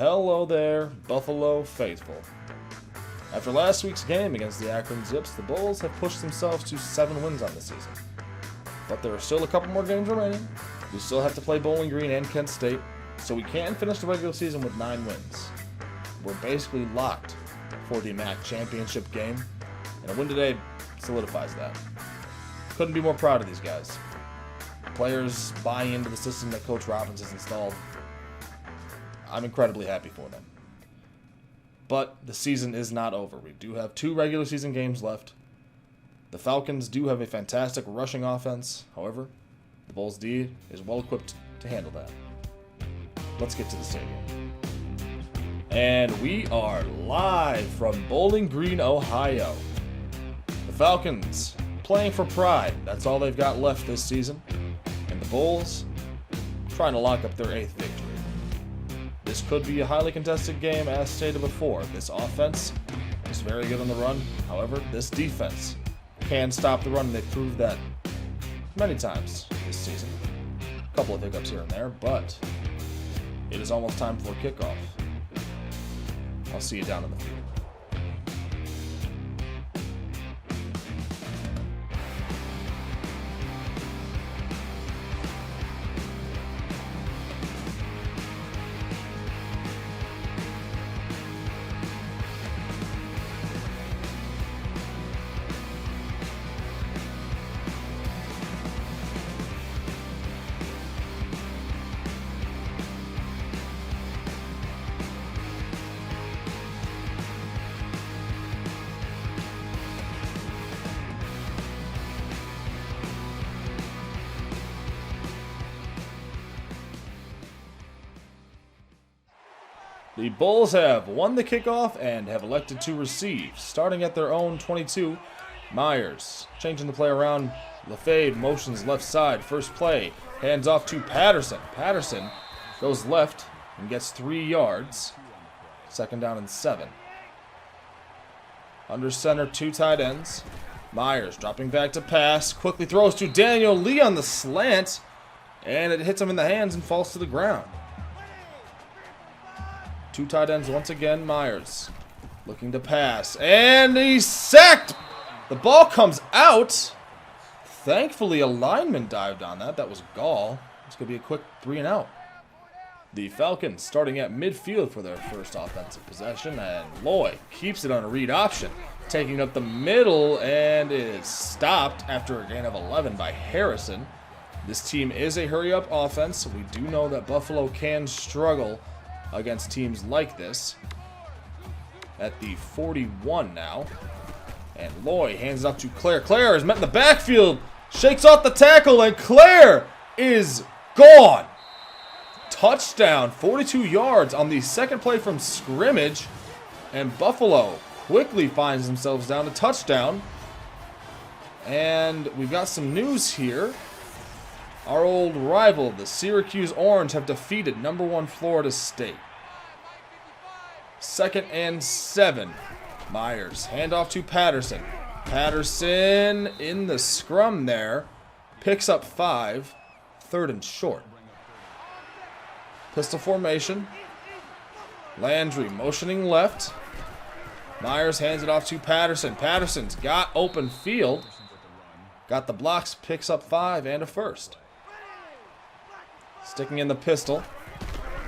Hello there, Buffalo faithful. After last week's game against the Akron Zips, the Bulls have pushed themselves to 7 wins on the season. But there are still a couple more games remaining. We still have to play Bowling Green and Kent State, so we can finish the regular season with 9 wins. We're basically locked for the MAC championship game, and a win today solidifies that. Couldn't be more proud of these guys. Players buy into the system that Coach Robbins has installed. I'm incredibly happy for them. But the season is not over. We do have 2 regular season games left. The Falcons do have a fantastic rushing offense. However, the Bulls D is well equipped to handle that. Let's get to the stadium. And we are live from Bowling Green, Ohio. The Falcons playing for pride. That's all they've got left this season. And the Bulls trying to lock up their 8th victory. This could be a highly contested game, as stated before. This offense is very good on the run. However, this defense can stop the run. They've proved that many times this season. A couple of hiccups here and there, but it is almost time for kickoff. I'll see you down in the field. The Bulls have won the kickoff and have elected to receive. Starting at their own 22, Myers changing the play around. LaFave motions left side. First play, hands off to Patterson. Patterson goes left and gets 3 yards. Second down and 7. Under center, 2 tight ends. Myers dropping back to pass. Quickly throws to Daniel Lee on the slant. And it hits him in the hands and falls to the ground. 2 tight ends once again. Myers looking to pass, and he's sacked. The ball comes out. Thankfully, a lineman dived on that. That was Gall. It's going to be a quick 3 and out. The Falcons starting at midfield for their first offensive possession, and Loy keeps it on a read option, taking up the middle, and is stopped after a gain of 11 by Harrison. This team is a hurry-up offense. We do know that Buffalo can struggle against teams like this. At the 41 now. And Loy hands it up to Claire. Claire is met in the backfield. Shakes off the tackle, and Claire is gone. Touchdown, 42 yards on the second play from scrimmage. And Buffalo quickly finds themselves down to touchdown. And we've got some news here. Our old rival, the Syracuse Orange, have defeated number 1 Florida State. 2nd and 7. Myers, handoff to Patterson. Patterson in the scrum there. Picks up 5. 3rd and short. Pistol formation. Landry motioning left. Myers hands it off to Patterson. Patterson's got open field. Got the blocks, picks up 5 and a first. Sticking in the pistol.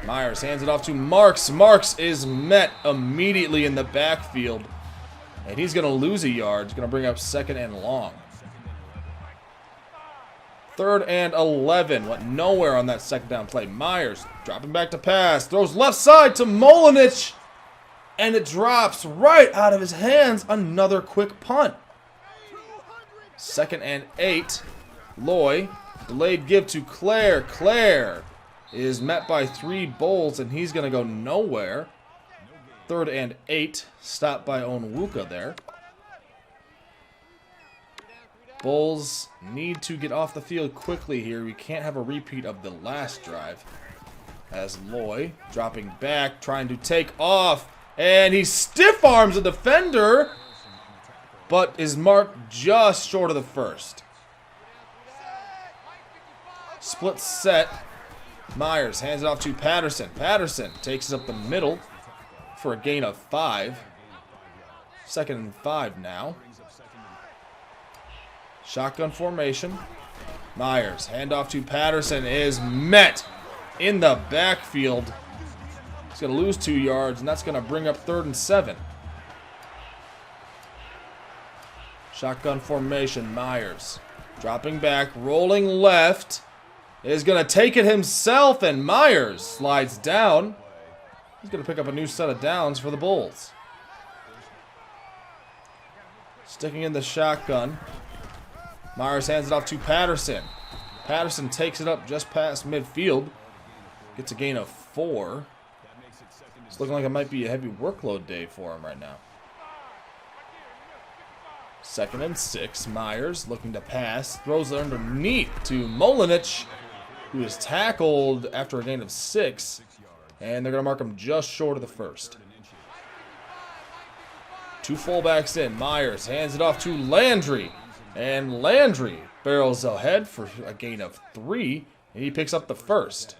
Myers hands it off to Marks. Marks is met immediately in the backfield. And he's going to lose a yard. He's going to bring up 2nd and long. 3rd and 11. Went nowhere on that 2nd down play. Myers dropping back to pass. Throws left side to Molinich. And it drops right out of his hands. Another quick punt. 2nd and 8. Loy. Delayed give to Claire. Claire is met by 3 Bulls, and he's going to go nowhere. 3rd and 8. Stopped by Onwuka there. Bulls need to get off the field quickly here. We can't have a repeat of the last drive. As Loy dropping back, trying to take off. And he stiff arms a defender, but is marked just short of the first. Split set. Myers hands it off to Patterson. Patterson takes it up the middle for a gain of 5. 2nd and 5 now. Shotgun formation. Myers, handoff to Patterson, is met in the backfield. He's going to lose 2 yards, and that's going to bring up 3rd and 7. Shotgun formation. Myers dropping back, rolling left. Is going to take it himself, and Myers slides down. He's going to pick up a new set of downs for the Bulls. Sticking in the shotgun. Myers hands it off to Patterson. Patterson takes it up just past midfield. Gets a gain of 4. It's looking like it might be a heavy workload day for him right now. 2nd and 6. Myers looking to pass. Throws it underneath to Molinich, who is tackled after a gain of 6. And they're going to mark him just short of the 1st. 2 fullbacks in. Myers hands it off to Landry. And Landry barrels ahead for a gain of 3. And he picks up the 1st.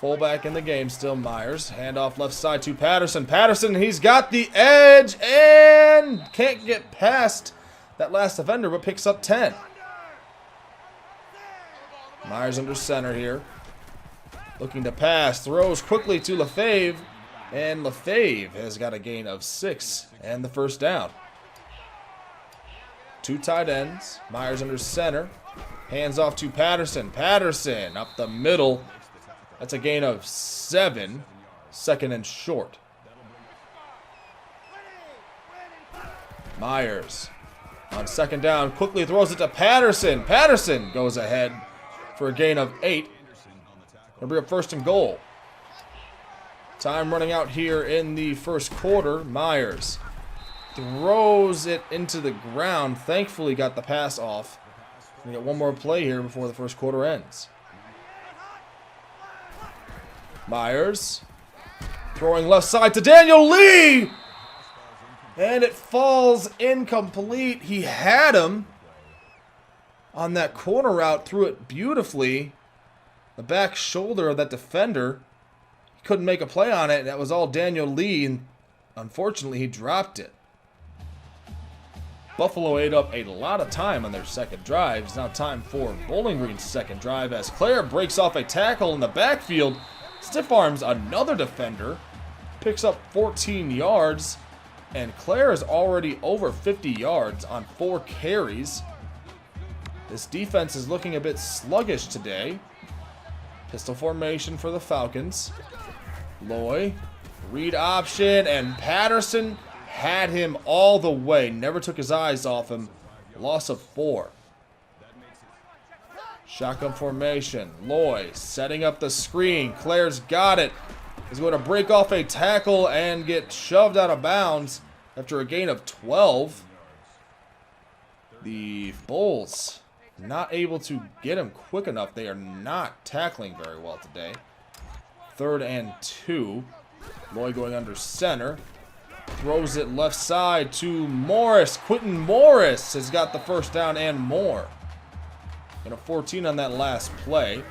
Fullback in the game still, Myers. Handoff left side to Patterson. Patterson, he's got the edge and can't get past that last defender, but picks up 10. Myers under center here. Looking to pass. Throws quickly to Lefebvre. And Lefebvre has got a gain of 6 and the 1st down. 2 tight ends. Myers under center. Hands off to Patterson. Patterson up the middle. That's a gain of 7. 2nd and short. Myers on 2nd down quickly throws it to Patterson. Patterson goes ahead for a gain of 8. It'll bring up 1st and goal. Time running out here in the 1st quarter. Myers throws it into the ground. Thankfully got the pass off. We got one more play here before the 1st quarter ends. Myers throwing left side to Daniel Lee. And it falls incomplete. He had him on that corner route, threw it beautifully. The back shoulder of that defender. He couldn't make a play on it. That was all Daniel Lee, and unfortunately he dropped it. Buffalo ate up a lot of time on their 2nd drive. It's now time for Bowling Green's 2nd drive as Claire breaks off a tackle in the backfield. Stiff arms another defender. Picks up 14 yards. And Claire is already over 50 yards on 4 carries. This defense is looking a bit sluggish today. Pistol formation for the Falcons. Loy, read option, and Patterson had him all the way. Never took his eyes off him. Loss of 4. Shotgun formation. Loy setting up the screen. Claire's got it. He's going to break off a tackle and get shoved out of bounds after a gain of 12. The Bulls not able to get him quick enough. They are not tackling very well today. 3rd and 2. Loy going under center. Throws it left side to Morris. Quentin Morris has got the 1st down and more. And a 14 on that last play.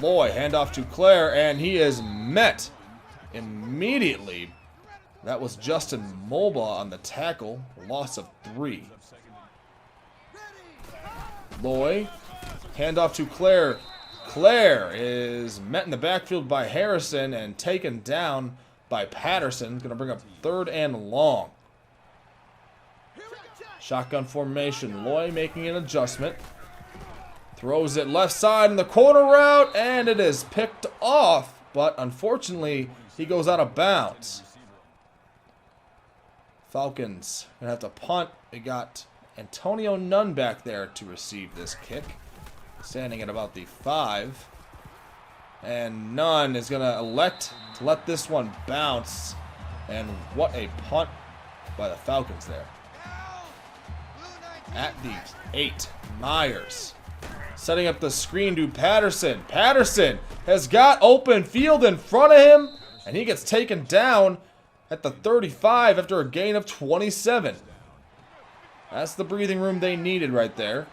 Loy handoff to Claire, and he is met immediately. That was Justin Mulba on the tackle. Loss of 3. Loy, handoff to Claire. Claire is met in the backfield by Harrison and taken down by Patterson. Going to bring up 3rd and long. Shotgun formation. Loy making an adjustment. Throws it left side in the corner route, and it is picked off. But unfortunately, he goes out of bounds. Falcons going to have to punt. They got Antonio Nunn back there to receive this kick. Standing at about the 5. And Nunn is going to elect to let this one bounce. And what a punt by the Falcons there. At the 8, Myers setting up the screen to Patterson. Patterson has got open field in front of him, and he gets taken down at the 35 after a gain of 27. That's the breathing room they needed right there.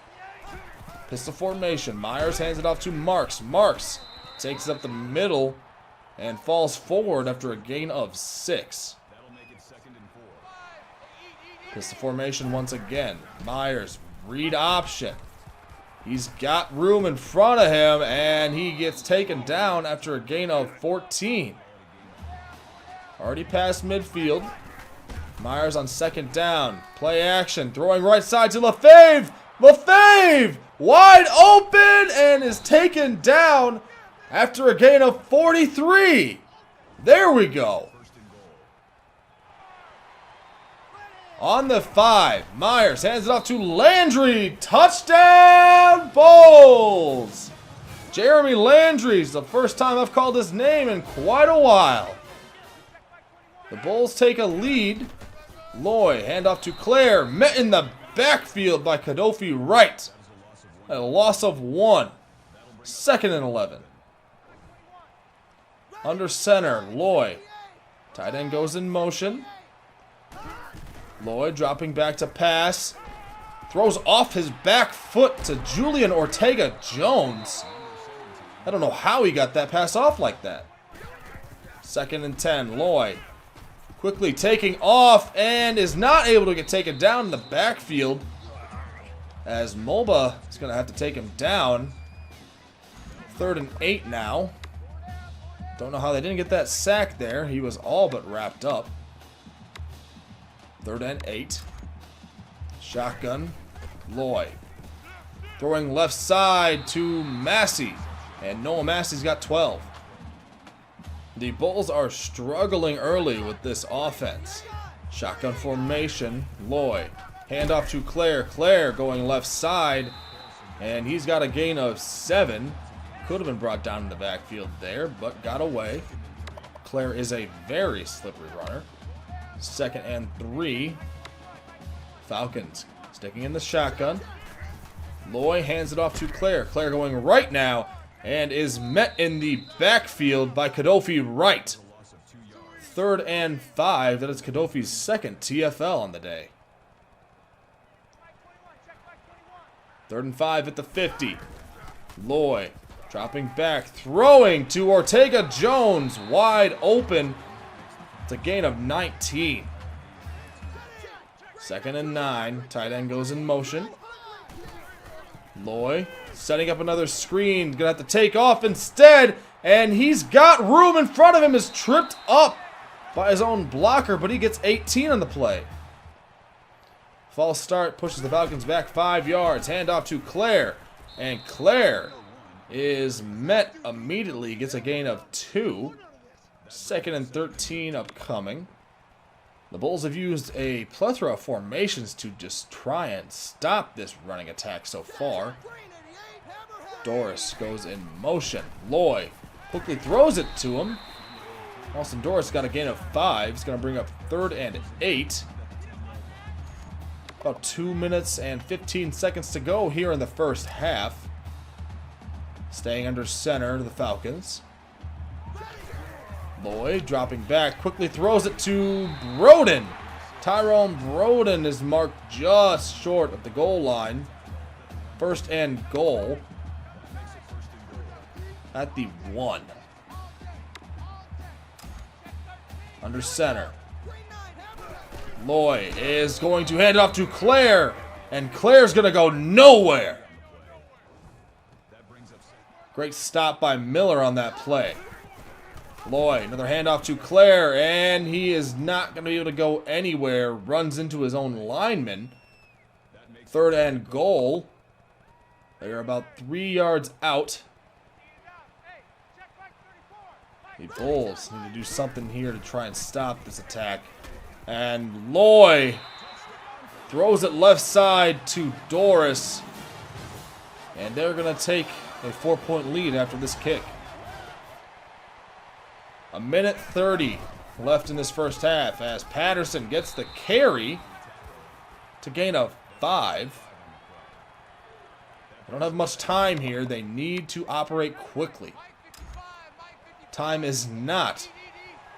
Pistol formation. Myers hands it off to Marks. Marks takes it up the middle and falls forward after a gain of 6. Pistol formation once again. Myers, read option. He's got room in front of him, and he gets taken down after a gain of 14. Already past midfield. Myers on second down. Play action. Throwing right side to LaFave. LaFave! Wide open and is taken down after a gain of 43. There we go. On the 5, Myers hands it off to Landry. Touchdown, Bulls! Jeremy Landry's the first time I've called his name in quite a while. The Bulls take a lead. Loy, handoff to Claire. Met in the backfield by Kadofi Wright. A loss of 1. 2nd and 11. Under center, Loy. Tight end goes in motion. Lloyd dropping back to pass. Throws off his back foot to Julian Ortega-Jones. I don't know how he got that pass off like that. 2nd and 10, Lloyd. Quickly taking off and is not able to get taken down in the backfield. As Mulba is going to have to take him down. 3rd and 8 now. Don't know how they didn't get that sack there. He was all but wrapped up. 3rd and 8. Shotgun. Loy. Throwing left side to Massey. And Noah Massey's got 12. The Bulls are struggling early with this offense. Shotgun formation. Loy. Handoff to Claire. Claire going left side. And he's got a gain of 7. Could have been brought down in the backfield there, but got away. Claire is a very slippery runner. 2nd and 3. Falcons sticking in the shotgun. Loy hands it off to Claire. Claire going right now and is met in the backfield by Kadofi Wright. 3rd and 5. That is Kadofi's 2nd TFL on the day. 3rd and 5 at the 50. Loy dropping back, throwing to Ortega-Jones, wide open. It's a gain of 19. 2nd and 9. Tight end goes in motion. Loy setting up another screen. Gonna have to take off instead. And he's got room in front of him. Is tripped up by his own blocker, but he gets 18 on the play. False start pushes the Falcons back 5 yards. Handoff to Claire. And Claire is met immediately. Gets a gain of 2. 2nd and 13 upcoming. The Bulls have used a plethora of formations to just try and stop this running attack so far. Doris goes in motion. Loy quickly throws it to him. Austin Doris got a gain of 5. He's going to bring up 3rd and 8. About 2 minutes and 15 seconds to go here in the first half. Staying under center to the Falcons. Lloyd dropping back, quickly throws it to Broden. Tyrone Broden is marked just short of the goal line. 1st and goal at the 1. Under center. Lloyd is going to hand it off to Claire, and Claire's going to go nowhere. Great stop by Miller on that play. Lloyd, another handoff to Claire, and he is not going to be able to go anywhere. Runs into his own lineman. 3rd and goal. They're about 3 yards out. The Bulls need to do something here to try and stop this attack. And Lloyd throws it left side to Doris. And they're going to take a 4-point lead after this kick. 1:30 left in this first half as Patterson gets the carry to gain of 5. They don't have much time here. They need to operate quickly. Time is not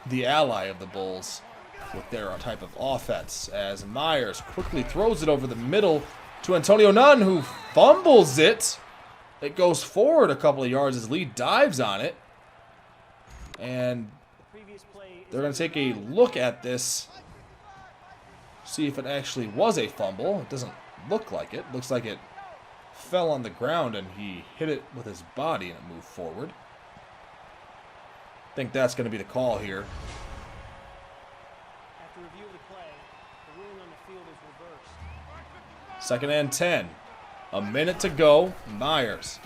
the ally of the Bulls with their type of offense, as Myers quickly throws it over the middle to Antonio Nunn, who fumbles it. It goes forward a couple of yards as Lee dives on it. And they're going to take a look at this. See if it actually was a fumble. It doesn't look like it. Looks like it fell on the ground and he hit it with his body and it moved forward. I think that's going to be the call here. After review of the play, the ruling on the field is reversed. Second and 10. A minute to go. Myers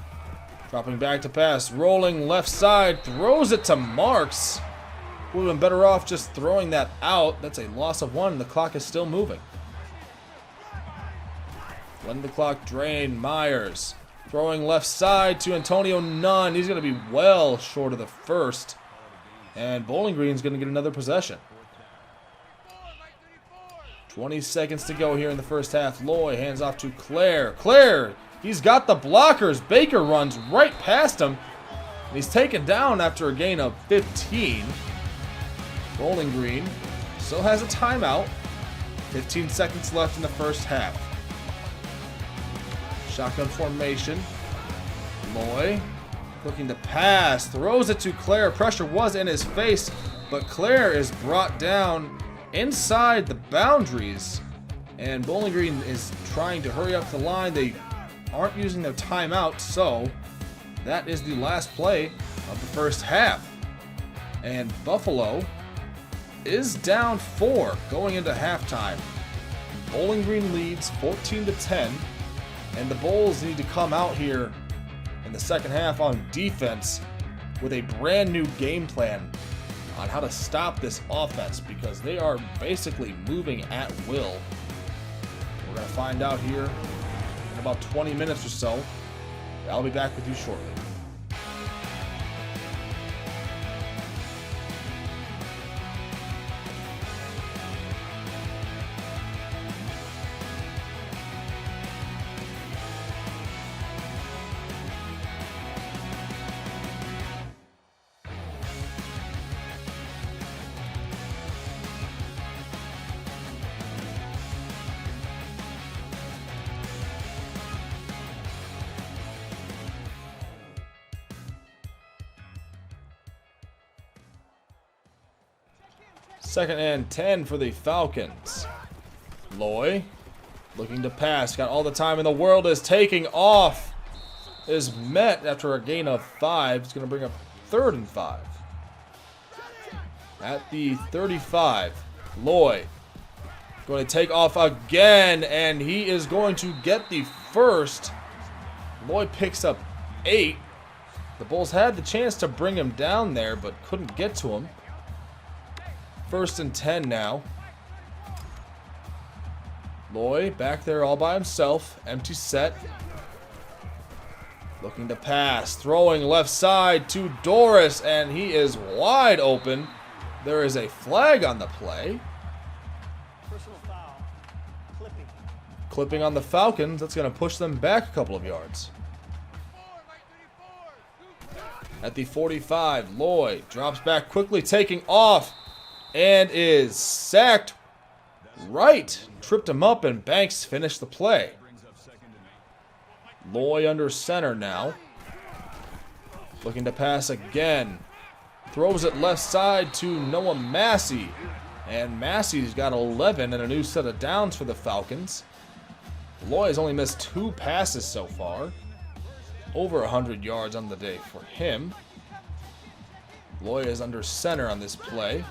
dropping back to pass. Rolling left side. Throws it to Marks. Would have been better off just throwing that out. That's a loss of 1. The clock is still moving. Letting the clock drain. Myers throwing left side to Antonio Nunn. He's going to be well short of the first. And Bowling Green's going to get another possession. 20 seconds to go here in the first half. Loy hands off to Claire. Claire, he's got the blockers. Baker runs right past him. And he's taken down after a gain of 15. Bowling Green still has a timeout. 15 seconds left in the first half. Shotgun formation. Loy looking to pass. Throws it to Claire. Pressure was in his face, but Claire is brought down inside the boundaries. And Bowling Green is trying to hurry up the line. They aren't using their timeout, so that is the last play of the first half. And Buffalo is down 4 going into halftime. Bowling Green leads 14-10, and the Bulls need to come out here in the second half on defense with a brand new game plan on how to stop this offense because they are basically moving at will. We're going to find out here in about 20 minutes or so. I'll be back with you shortly. Second and 10 for the Falcons. Loy looking to pass. Got all the time in the world. Is taking off. Is met after a gain of 5. It's going to bring up 3rd and 5. At the 35. Loy going to take off again. And he is going to get the first. Loy picks up 8. The Bulls had the chance to bring him down there, but couldn't get to him. 1st and 10 now. Loy back there all by himself. Empty set. Looking to pass. Throwing left side to Doris. And he is wide open. There is a flag on the play. Personal foul. Clipping. Clipping on the Falcons. That's going to push them back a couple of yards. At the 45, Loy drops back quickly, taking off. And is sacked right. Tripped him up and Banks finished the play. Loy under center now. Looking to pass again. Throws it left side to Noah Massey. And Massey's got 11 and a new set of downs for the Falcons. Loy has only missed 2 passes so far. Over 100 yards on the day for him. Loy is under center on this play.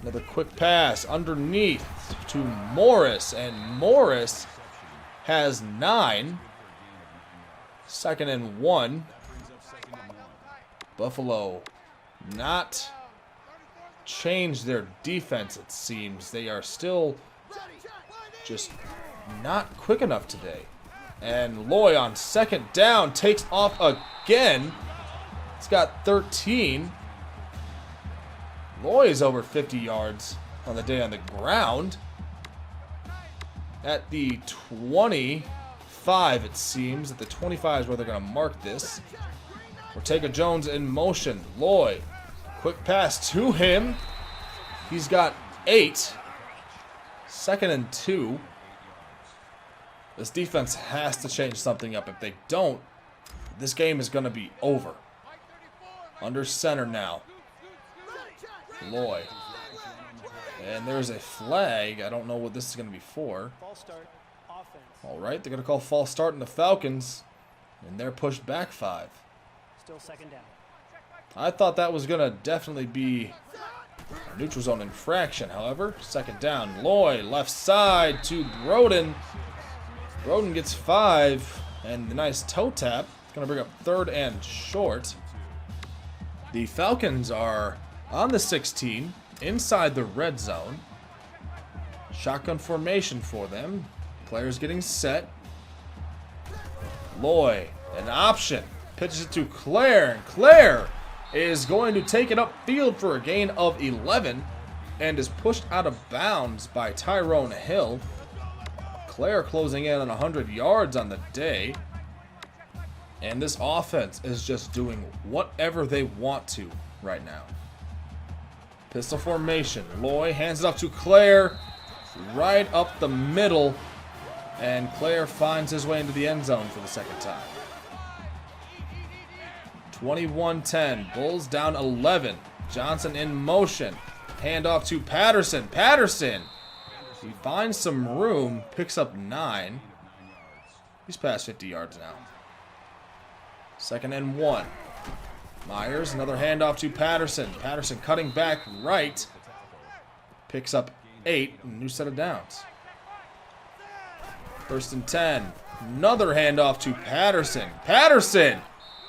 Another quick pass underneath to Morris, and Morris has 9. 2nd and 1. Buffalo not changed their defense, it seems. They are still just not quick enough today. And Loy on 2nd down takes off again. It's got 13. Loy is over 50 yards on the day on the ground. At the 25, it seems. At the 25 is where they're going to mark this. Ortega-Jones in motion. Loy, quick pass to him. He's got 8. 2nd and 2. This defense has to change something up. If they don't, this game is going to be over. Under center now. Loy. And there's a flag. I don't know what this is going to be for. False start, offense. All right, they're going to call false start in the Falcons. And they're pushed back 5. Still second down. I thought that was going to definitely be a neutral zone infraction. However, second down. Loy, left side to Broden. Broden gets 5. And the nice toe tap. It's going to bring up 3rd and short. The Falcons are on the 16, inside the red zone. Shotgun formation for them. Players getting set. Loy, an option. Pitches it to Claire. And Claire is going to take it upfield for a gain of 11 and is pushed out of bounds by Tyrone Hill. Claire closing in on 100 yards on the day. And this offense is just doing whatever they want to right now. Pistol formation. Loy hands it off to Claire. Right up the middle. And Claire finds his way into the end zone for the second time. 21-10. Bulls down 11. Johnson in motion. Handoff to Patterson. Patterson. He finds some room. Picks up 9. He's past 50 yards now. 2nd and 1. Myers, another handoff to Patterson. Patterson cutting back right. Picks up 8. New set of downs. 1st and 10. Another handoff to Patterson. Patterson!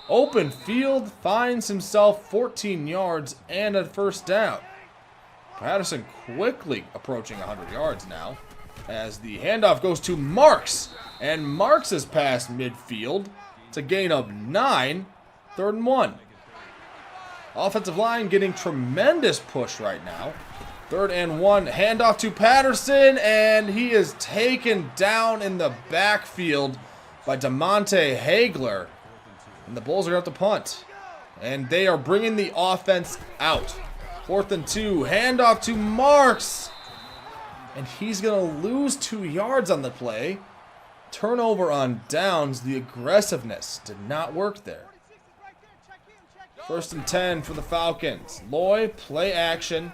Open field, finds himself 14 yards and a first down. Patterson quickly approaching 100 yards now. As the handoff goes to Marks. And Marks is past midfield. It's a gain of 9. 3rd and 1. Offensive line getting tremendous push right now. 3rd and 1. Handoff to Patterson. And he is taken down in the backfield by DeMonte Hagler. And the Bulls are going to have to punt. And they are bringing the offense out. 4th and 2. Handoff to Marks. And he's going to lose 2 yards on the play. Turnover on downs. The aggressiveness did not work there. 1st and 10 for the Falcons. Loy, play action.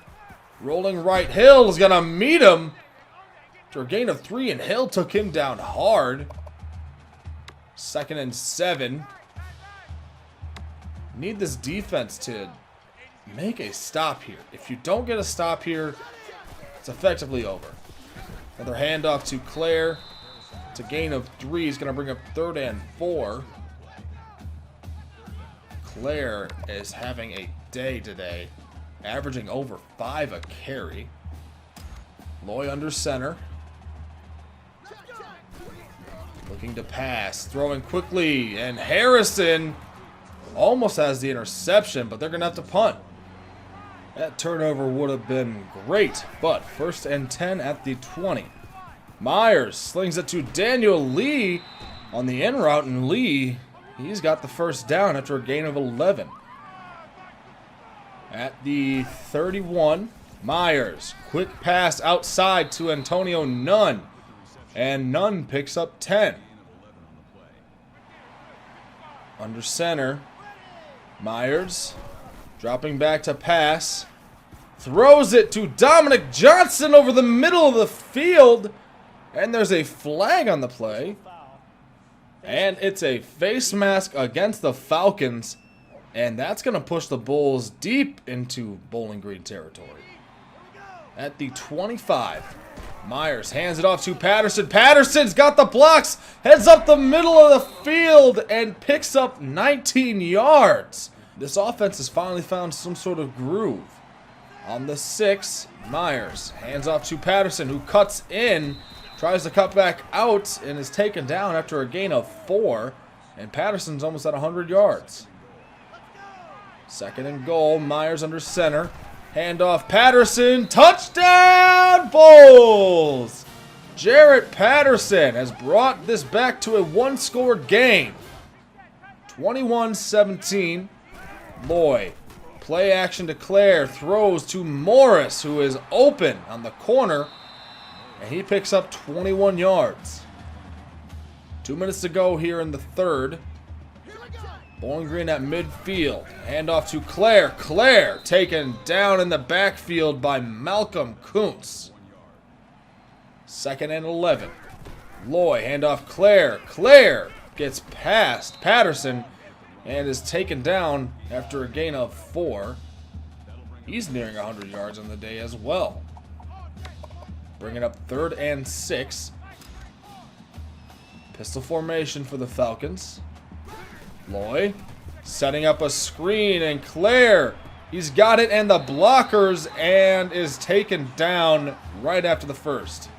Rolling right. Hill is going to meet him. After a gain of 3, and Hill took him down hard. 2nd and 7. Need this defense to make a stop here. If you don't get a stop here, it's effectively over. Another handoff to Claire. It's a gain of 3. He's going to bring up 3rd and 4. Claire is having a day today, averaging over 5 a carry. Loy under center. Looking to pass, throwing quickly, and Harrison almost has the interception, but they're going to have to punt. That turnover would have been great, but 1st and 10 at the 20. Myers slings it to Daniel Lee on the in route, and Lee, he's got the first down after a gain of 11. At the 31, Myers, quick pass outside to Antonio Nunn, and Nunn picks up 10. Under center, Myers dropping back to pass, throws it to Dominic Johnson over the middle of the field, and there's a flag on the play, and it's a face mask against the Falcons, and that's going to push the Bulls deep into Bowling Green territory. At the 25, Myers hands it off to Patterson. Patterson's got the blocks, heads up the middle of the field, and picks up 19 yards. This offense has finally found some sort of groove. On the 6, Myers hands off to Patterson, who cuts in, tries to cut back out, and is taken down after a gain of 4. And Patterson's almost at 100 yards. 2nd and goal, Myers under center. Handoff, Patterson, touchdown, Bulls! Jarrett Patterson has brought this back to a one-score game. 21-17. Loy, play action to Claire, throws to Morris, who is open on the corner, and he picks up 21 yards. 2 minutes to go here in the third. Bowling Green at midfield. Handoff to Claire. Claire taken down in the backfield by Malcolm Kuntz. 2nd and 11. Loy, handoff Claire. Claire gets past Patterson and is taken down after a gain of 4. He's nearing 100 yards on the day as well. Bringing up 3rd and 6. Pistol formation for the Falcons. Loy setting up a screen, and Claire, he's got it and the blockers, and is taken down right after the first.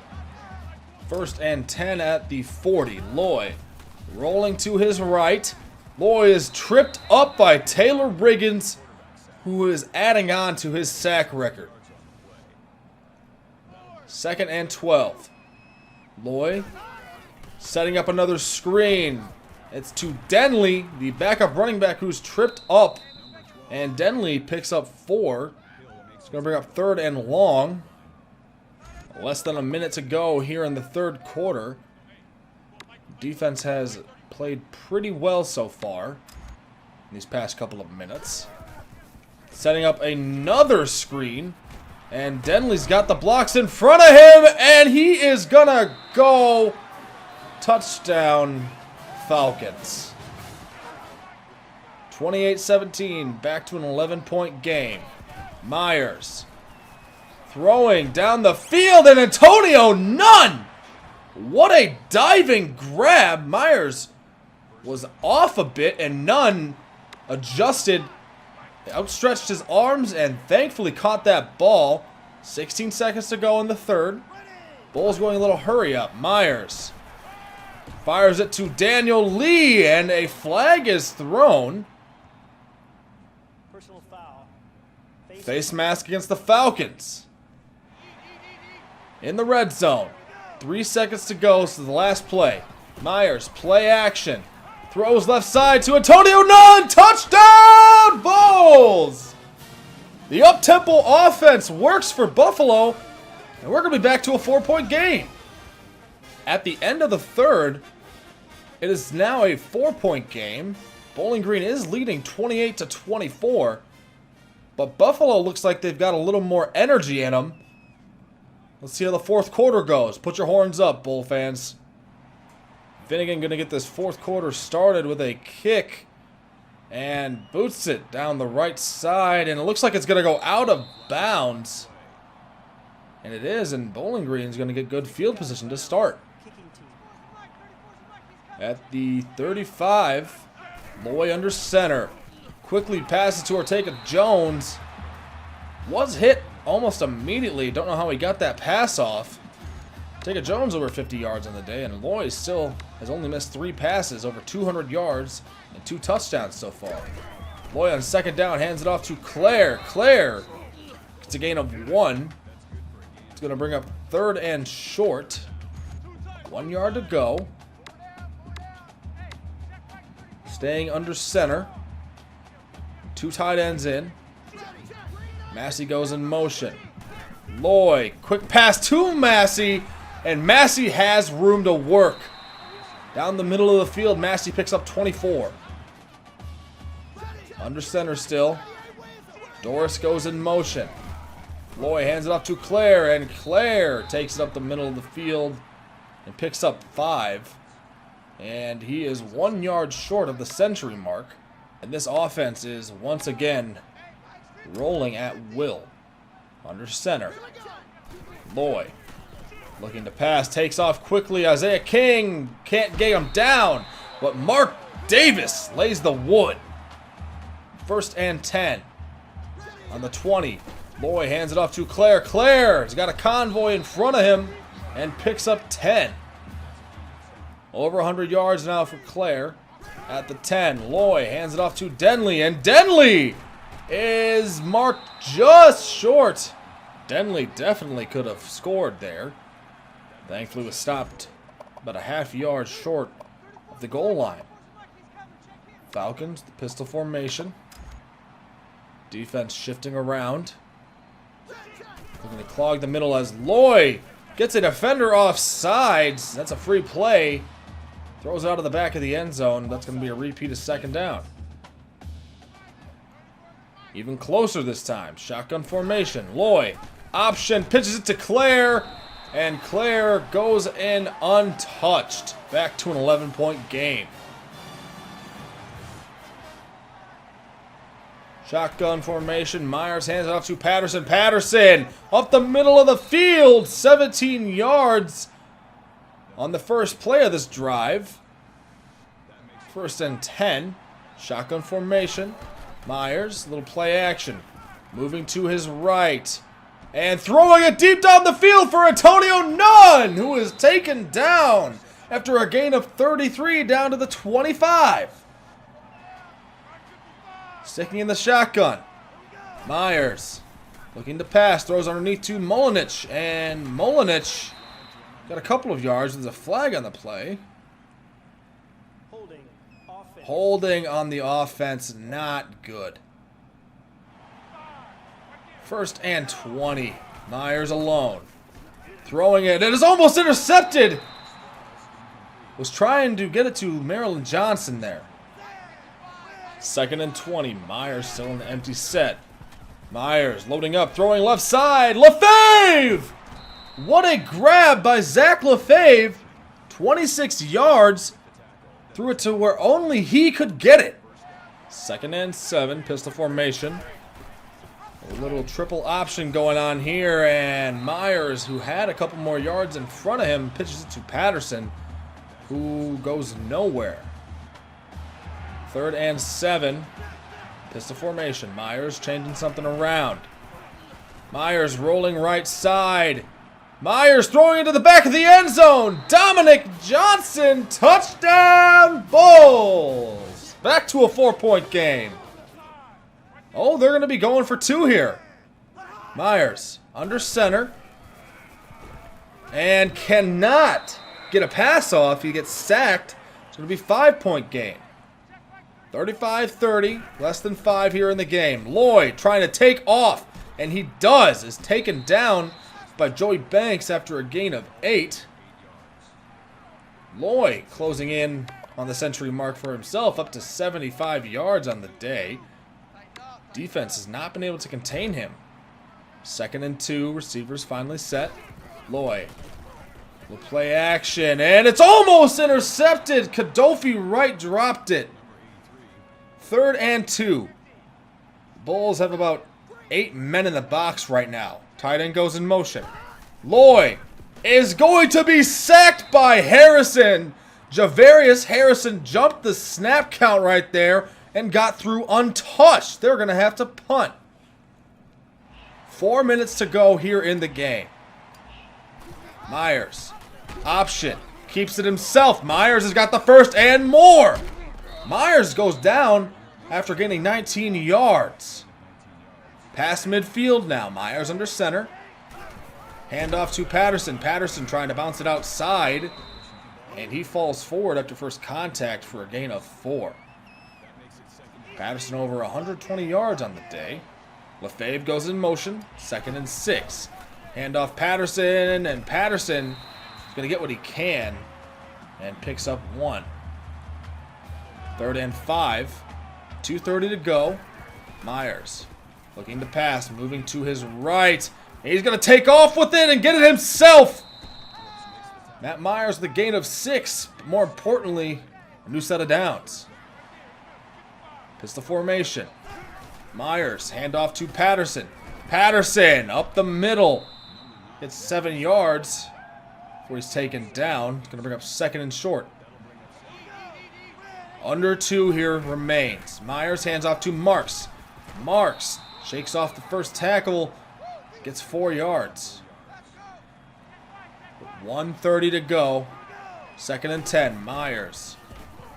1st and 10 at the 40. Loy rolling to his right. Loy is tripped up by Taylor Riggins, who is adding on to his sack record. 2nd and 12. Loy setting up another screen. It's to Denley, the backup running back, who's tripped up. And Denley picks up 4. It's going to bring up 3rd and long. Less than a minute to go here in the third quarter. Defense has played pretty well so far in these past couple of minutes. Setting up another screen. And Denley's got the blocks in front of him. And he is going to go touchdown Falcons. 28-17, back to an 11-point game. Myers throwing down the field, and Antonio Nunn! What a diving grab. Myers was off a bit, and Nunn adjusted, outstretched his arms, and thankfully caught that ball. 16 seconds to go in the third. Bulls going a little hurry up. Myers fires it to Daniel Lee, and a flag is thrown. Personal foul. Face mask against the Falcons. In the red zone. 3 seconds to go, so the last play. Myers, play action. Throws left side to Antonio Nunn. Touchdown, Bulls! The up-tempo offense works for Buffalo, and we're going to be back to a 4-point game. At the end of the third, it is now a 4-point game. Bowling Green is leading 28-24, but Buffalo looks like they've got a little more energy in them. Let's see how the fourth quarter goes. Put your horns up, Bull fans. Finnegan going to get this fourth quarter started with a kick and boots it down the right side, and it looks like it's going to go out of bounds. And it is, and Bowling Green is going to get good field position to start. At the 35, Loy under center. Quickly passes to Ortega Jones. Was hit almost immediately. Don't know how he got that pass off. Ortega Jones over 50 yards on the day, and Loy still has only missed 3 passes, over 200 yards, and 2 touchdowns so far. Loy on 2nd down hands it off to Claire. Claire gets a gain of 1. It's going to bring up 3rd and short. 1 yard to go. Staying under center. 2 tight ends in. Massey goes in motion. Loy, quick pass to Massey, and Massey has room to work. Down the middle of the field, Massey picks up 24. Under center still. Doris goes in motion. Loy hands it off to Claire, and Claire takes it up the middle of the field and picks up 5. And he is 1 yard short of the century mark. And this offense is once again rolling at will. Under center. Loy looking to pass, takes off quickly. Isaiah King can't get him down, but Mark Davis lays the wood. 1st and 10. On the 20. Loy hands it off to Claire. Claire has got a convoy in front of him and picks up 10. Over 100 yards now for Claire. At the 10, Loy hands it off to Denley, and Denley is marked just short. Denley definitely could have scored there. Thankfully was stopped about a half yard short of the goal line. Falcons, the pistol formation. Defense shifting around. Looking to clog the middle as Loy gets a defender off sides. That's a free play. Throws it out of the back of the end zone. That's going to be a repeat of second down. Even closer this time. Shotgun formation. Loy. Option. Pitches it to Claire. And Claire goes in untouched. Back to an 11-point game. Shotgun formation. Myers hands it off to Patterson. Patterson up the middle of the field. 17 yards on the first play of this drive. 1st and 10. Shotgun formation. Myers, little play action. Moving to his right. And throwing it deep down the field for Antonio Nunn, who is taken down after a gain of 33 down to the 25. Sticking in the shotgun. Myers looking to pass. Throws underneath to Molinich. And Molinich got a couple of yards. There's a flag on the play. Holding on the offense, not good. 1st and 20. Myers alone. Throwing it. It is almost intercepted. Was trying to get it to Maryland Johnson there. 2nd and 20. Myers still in the empty set. Myers loading up, throwing left side. LaFave! What a grab by Zach LaFave. 26 yards. Threw it to where only he could get it. 2nd and 7. Pistol formation. A little triple option going on here. And Myers, who had a couple more yards in front of him, pitches it to Patterson, who goes nowhere. 3rd and 7. Pistol formation. Myers changing something around. Myers rolling right side. Myers throwing into the back of the end zone. Dominic Johnson, touchdown Bulls. Back to a 4-point game. Oh, they're going to be going for 2 here. Myers under center. And cannot get a pass off. He gets sacked. It's going to be a 5-point game. 35-30. Less than 5 here in the game. Lloyd trying to take off. And he does. Is taken down by Joey Banks after a gain of 8. Lloyd closing in on the century mark for himself, up to 75 yards on the day. Defense has not been able to contain him. 2nd and 2, receivers finally set. Lloyd will play action, and it's almost intercepted. Kadofi Wright dropped it. 3rd and 2. Bulls have about 8 men in the box right now. Tight end goes in motion. Lloyd is going to be sacked by Harrison. Javarius Harrison jumped the snap count right there and got through untouched. They're going to have to punt. 4 minutes to go here in the game. Myers. Option. Keeps it himself. Myers has got the first and more. Myers goes down after gaining 19 yards. Past midfield now. Myers under center. Handoff to Patterson. Patterson trying to bounce it outside. And he falls forward after first contact for a gain of 4. Patterson over 120 yards on the day. LaFave goes in motion. 2nd and 6. Handoff Patterson. And Patterson is going to get what he can. And picks up 1. 3rd and 5. 2:30 to go. Myers looking to pass, moving to his right. He's going to take off with it and get it himself. Matt Myers with a gain of 6. But more importantly, a new set of downs. Pistol formation. Myers, handoff to Patterson. Patterson up the middle. Gets 7 yards before he's taken down. He's going to bring up 2nd and short. Under 2 here remains. Myers hands off to Marks. Marks shakes off the first tackle. Gets 4 yards. 1:30 to go. 2nd and 10. Myers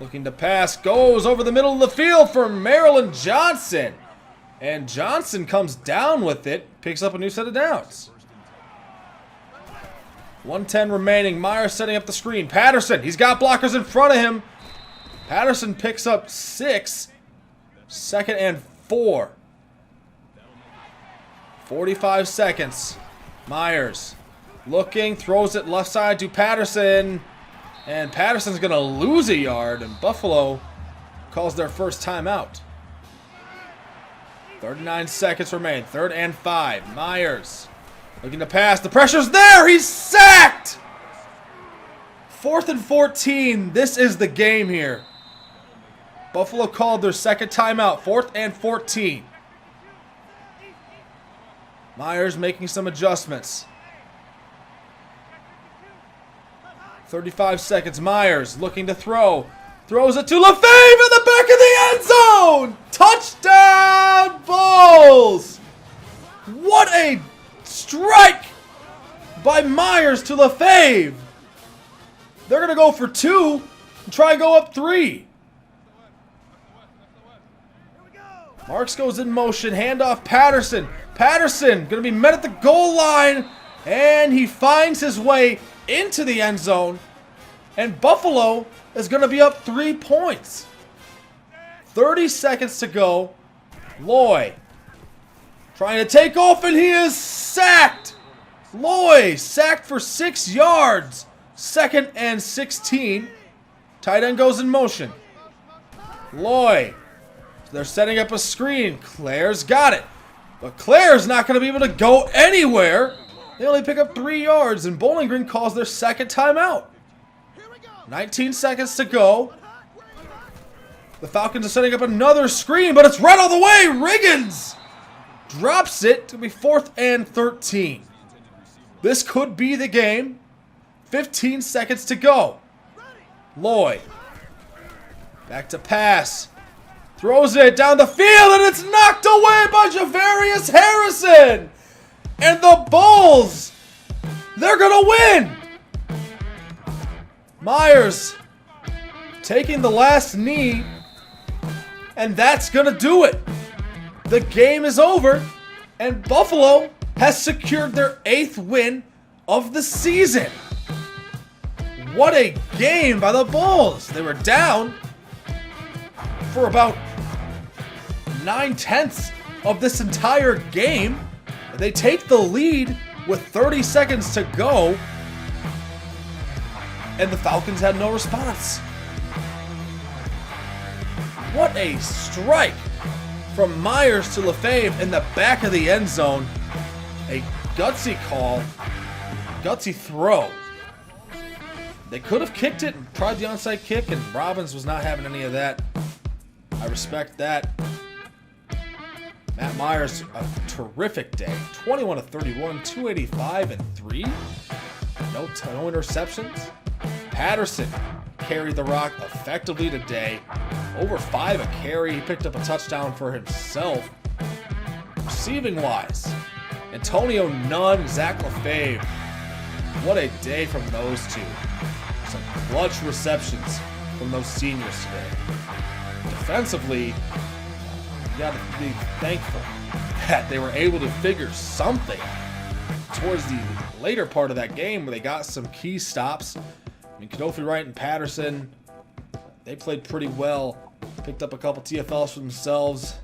looking to pass. Goes over the middle of the field for Maryland Johnson. And Johnson comes down with it. Picks up a new set of downs. 1:10 remaining. Myers setting up the screen. Patterson. He's got blockers in front of him. Patterson picks up 6. 2nd and 4. 45 seconds. Myers looking, throws it left side to Patterson. And Patterson's going to lose a yard, and Buffalo calls their first timeout. 39 seconds remain. 3rd and 5. Myers looking to pass. The pressure's there. He's sacked. 4th and 14. This is the game here. Buffalo called their second timeout. 4th and 14. Myers making some adjustments. 35 seconds. Myers looking to throw. Throws it to LaFave in the back of the end zone. Touchdown, Bulls! What a strike by Myers to LaFave. They're going to go for 2 and try and go up 3. Marks goes in motion. Handoff Patterson. Patterson going to be met at the goal line. And he finds his way into the end zone. And Buffalo is going to be up 3 points. 30 seconds to go. Loy trying to take off, and he is sacked. Loy sacked for 6 yards. 2nd and 16. Tight end goes in motion. Loy. They're setting up a screen. Claire's got it. But Claire's not going to be able to go anywhere. They only pick up 3 yards, and Bowling Green calls their second timeout. 19 seconds to go. The Falcons are setting up another screen, but it's right all the way. Riggins drops it to be 4th and 13. This could be the game. 15 seconds to go. Loy. Back to pass. Throws it down the field, and it's knocked away by Javarius Harrison. And the Bulls, they're going to win. Myers taking the last knee, and that's going to do it. The game is over, and Buffalo has secured their 8th win of the season. What a game by the Bulls. They were down for about 9/10 of this entire game. They take the lead with 30 seconds to go, and the Falcons had no response. What a strike from Myers to LaFave in the back of the end zone. A gutsy call, gutsy throw. They could have kicked it and tried the onside kick, and Robbins was not having any of that. I respect that. Matt Myers, a terrific day. 21 of 31, 285 and 3. No interceptions. Patterson carried the rock effectively today. Over 5 a carry. He picked up a touchdown for himself. Receiving wise, Antonio Nunn, Zach LaFave. What a day from those two. Some clutch receptions from those seniors today. Defensively, you got to be thankful that they were able to figure something towards the later part of that game where they got some key stops. I mean, Knofi Wright and Patterson, they played pretty well. Picked up a couple TFLs for themselves,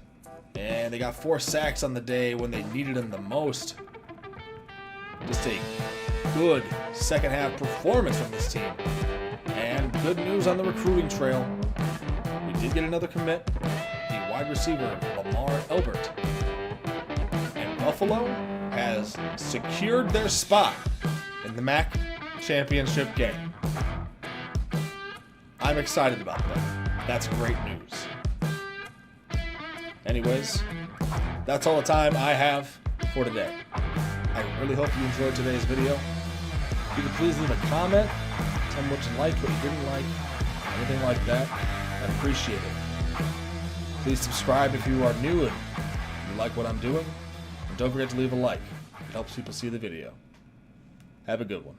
and they got 4 sacks on the day when they needed them the most. Just a good second half performance from this team. And good news on the recruiting trail. We did get another commit. Wide receiver Lamar Elbert. And Buffalo has secured their spot in the MAC championship game. I'm excited about that. That's great news. Anyways, that's all the time I have for today. I really hope you enjoyed today's video. If you could please leave a comment, tell me what you liked, what you didn't like, anything like that. I'd appreciate it. Please subscribe if you are new and you like what I'm doing. And don't forget to leave a like. It helps people see the video. Have a good one.